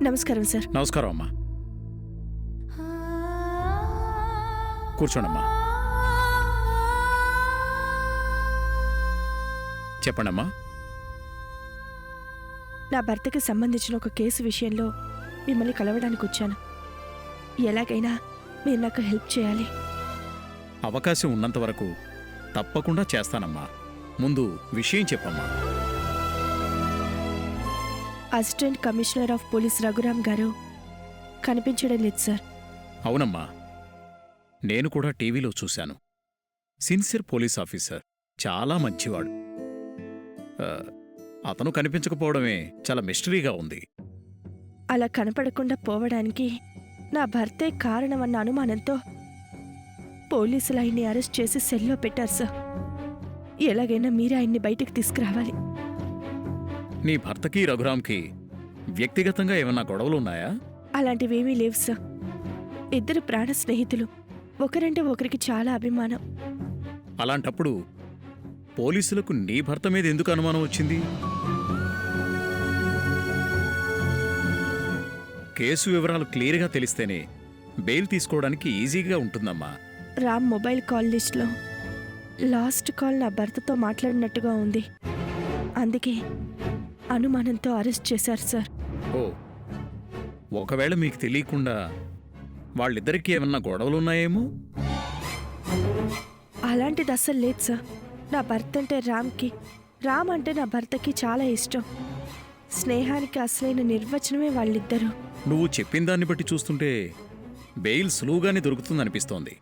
నమస్కారం సార్. నమస్కారం అమ్మా. కూర్చోండమ్మా. చెప్పండమ్మా. నా భర్తకి సంబంధించిన ఒక కేసు విషయంలో మిమ్మల్ని కలవడానికి వచ్చాను. ఎలాగైనా మీరు నాకు హెల్ప్ చేయాలి. అవకాశం ఉన్నంత వరకు తప్పకుండా చేస్తానమ్మా. ముందు విషయం చెప్పమ్మా. Assistant commissioner of police Raghuram గారు కనిపించడం లేదు సార్. అవునమ్మా, నేను కూడా టీవీలో చూశాను. సిన్సియర్ పోలీస్ ఆఫీసర్, చాలా మంచివాడు. అతను కనిపించకపోవడమే చాలా మిస్టరీగా ఉంది. అలా కనపడకుండా పోవడానికి నా భర్తే కారణమన్న అనుమానంతో పోలీసులు ఆయన్ని అరెస్ట్ చేసి సెల్లో పెట్టారు సార్. ఎలాగైనా మీరే ఆయన్ని బయటికి తీసుకురావాలి. నీ భర్తకి రఘురామ్కి వ్యక్తిగతంగా ఏమన్నా గొడవలున్నాయా? అలాంటివేమీ లేవు సార్. ఇద్దరు ప్రాణ స్నేహితులు, ఒకరంటే ఒకరికి చాలా అభిమానం. అలాంటప్పుడు పోలీసులకు నీ భర్త మీద ఎందుకు అనుమానం వచ్చింది? కేసు వివరాలు క్లియర్గా తెలిస్తేనే బెయిల్ తీసుకోవడానికి ఈజీగా ఉంటుందమ్మా. రామ్ మొబైల్ కాల్ లిస్ట్లో లాస్ట్ కాల్ నా భర్తతో మాట్లాడినట్టుగా ఉంది. అందుకే అనుమానంతో అరెస్ట్ చేశారు సార్. ఓ, ఒకవేళ మీకు తెలియకుండా వాళ్ళిద్దరికీ ఏమన్నా గొడవలున్నాయేమో? అలాంటిది అస్సలు లేదు సార్. నా భర్త అంటే రామ్ అంటే నా భర్తకి చాలా ఇష్టం. స్నేహానికి అసలైన నిర్వచనమే వాళ్ళిద్దరూ. నువ్వు చెప్పిన దాన్ని బట్టి చూస్తుంటే బెయిల్ సులువుగానే దొరుకుతుందనిపిస్తోంది.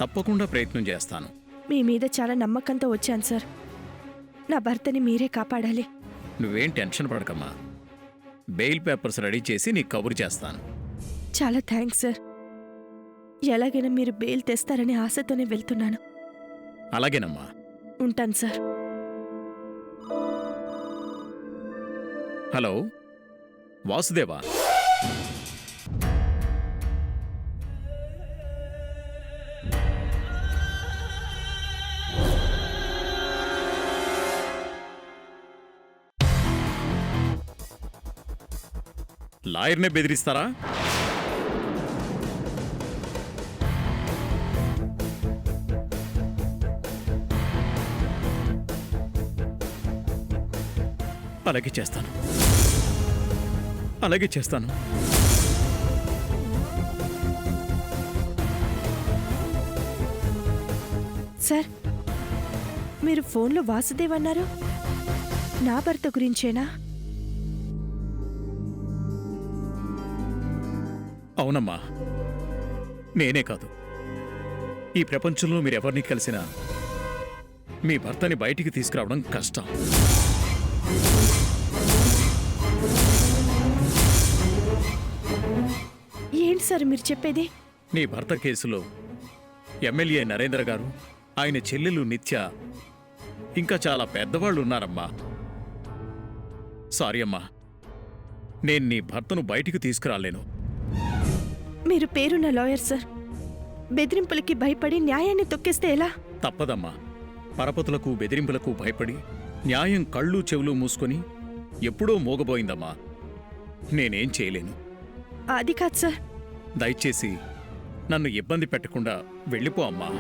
తప్పకుండా ప్రయత్నం చేస్తాను. మీ మీద చాలా నమ్మకంతో వచ్చాను సార్. నా భర్తని మీరే కాపాడాలి. నువ్వేం టెన్షన్ పడకమ్మా. బెయిల్ పేపర్స్ రెడీ చేసి నీకు కబురు చేస్తాను. చాలా థ్యాంక్స్ సార్. ఎలాగైనా మీరు బెయిల్ తెస్తారని ఆశతోనే వెళ్తున్నాను. అలాగేనమ్మా. ఉంటాను సార్. హలో వాసుదేవా, లాయర్నే బెదిరిస్తారా? అలాగే చేస్తాను. సార్, మీరు ఫోన్లో వాసుదేవ్ అన్నారు. నా భర్త గురించేనా? అవునమ్మా, నేనే కాదు, ఈ ప్రపంచంలో మీరెవరిని కలిసినా మీ భర్తని బయటికి తీసుకురావడం కష్టం. ఏంటి సార్ మీరు చెప్పేది? నీ భర్త కేసులో ఎమ్మెల్యే నరేంద్ర గారు, ఆయన చెల్లెలు నిత్య, ఇంకా చాలా పెద్దవాళ్ళు ఉన్నారమ్మా. సారీ అమ్మా, నేను నీ భర్తను బయటికి తీసుకురాలేను. మీరు పేరున్న లాయర్ సార్. బెదిరింపులకి భయపడి న్యాయాన్ని తొక్కేస్తే ఎలా? తప్పదమ్మా. పరపతులకు బెదిరింపులకు భయపడి న్యాయం కళ్ళు చెవులు మూసుకొని ఎప్పుడో మోగబోయిందమ్మా. నేనేం చేయలేను. అది కాదు సార్. దయచేసి నన్ను ఇబ్బంది పెట్టకుండా వెళ్ళిపో అమ్మా.